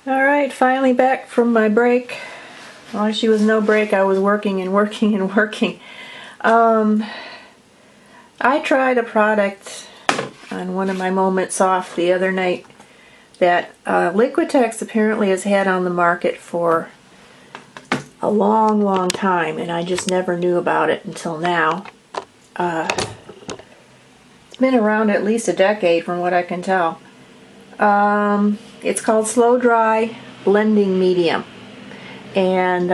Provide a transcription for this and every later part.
Alright, finally back from my break. Well, actually, it was no break. I was working and working and working. I tried a product on one of my moments off the other night that Liquitex apparently has had on the market for a long time, and I just never knew about it until now. It's been around at least a decade from what I can tell. It's called Slow-Dri Blending Medium, and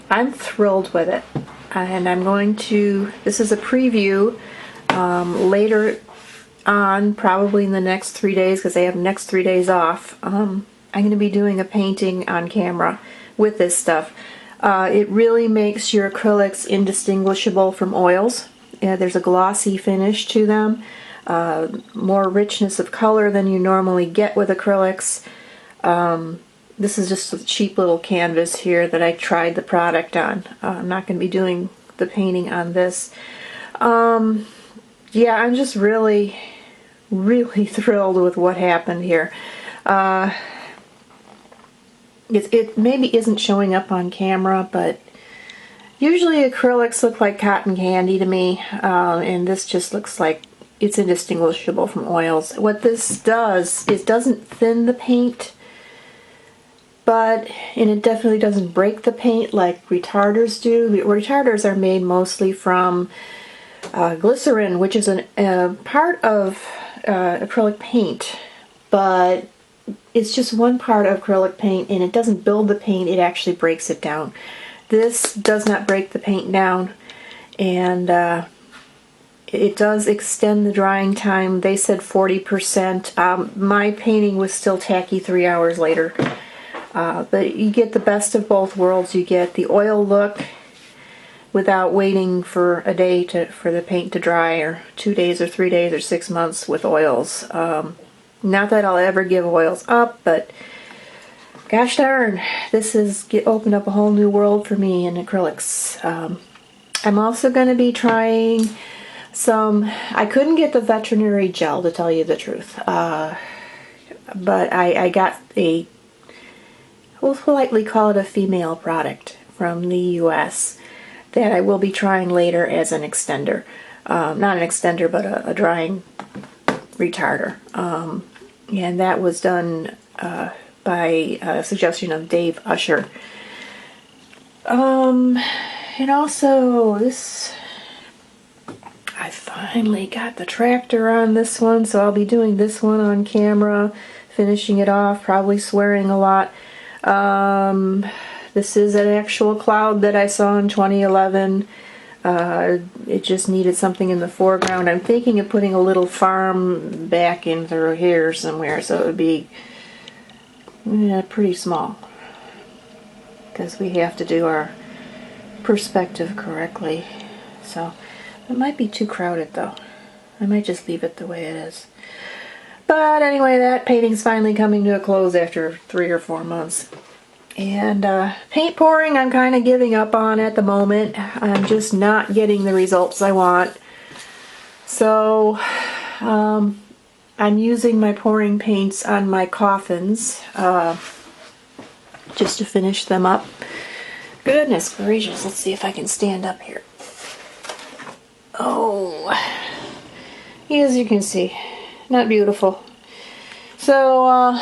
I'm thrilled with it. And I'm going to, this is a preview later on, probably in the next 3 days, because I have the next 3 days off. I'm going to be doing a painting on camera with this stuff. It really makes your acrylics indistinguishable from oils. There's a glossy finish to them. More richness of color than you normally get with acrylics. This is just a cheap little canvas here that I tried the product on. I'm not going to be doing the painting on this. Yeah, I'm just really thrilled with what happened here. It maybe isn't showing up on camera, but usually acrylics look like cotton candy to me, and this just looks like it's indistinguishable from oils. What this does is doesn't thin the paint, and it definitely doesn't break the paint like retarders do. Retarders are made mostly from glycerin, which is a part of acrylic paint, but it's just one part of acrylic paint, and it doesn't build the paint, it actually breaks it down. This does not break the paint down, and it does extend the drying time. They said 40%. My painting was still tacky 3 hours later. But you get the best of both worlds. You get the oil look without waiting for a day for the paint to dry, or 2 days or 3 days or 6 months with oils. Not that I'll ever give oils up, but gosh darn, this has opened up a whole new world for me in acrylics. I'm also going to be trying I couldn't get the veterinary gel, to tell you the truth, but I got we'll politely call it a female product from the US that I will be trying later as an extender. Not an extender, but a drying retarder. And that was done by a suggestion of Dave Usher. And also this, I finally got the tractor on this one, so I'll be doing this one on camera, finishing it off, probably swearing a lot. This is an actual cloud that I saw in 2011. It just needed something in the foreground. I'm thinking of putting a little farm back in through here somewhere, so it would be pretty small, because we have to do our perspective correctly. So it might be too crowded though. I might just leave it the way it is. But anyway, that painting's finally coming to a close after 3 or 4 months. And paint pouring I'm kind of giving up on at the moment. I'm just not getting the results I want. So I'm using my pouring paints on my coffins just to finish them up. Goodness gracious, let's see if I can stand up here. Oh, as you can see, not beautiful. So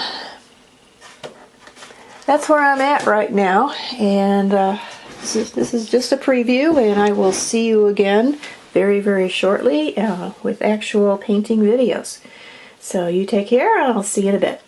that's where I'm at right now, and this is just a preview, and I will see you again very shortly with actual painting videos. So you take care, and I'll see you in a bit.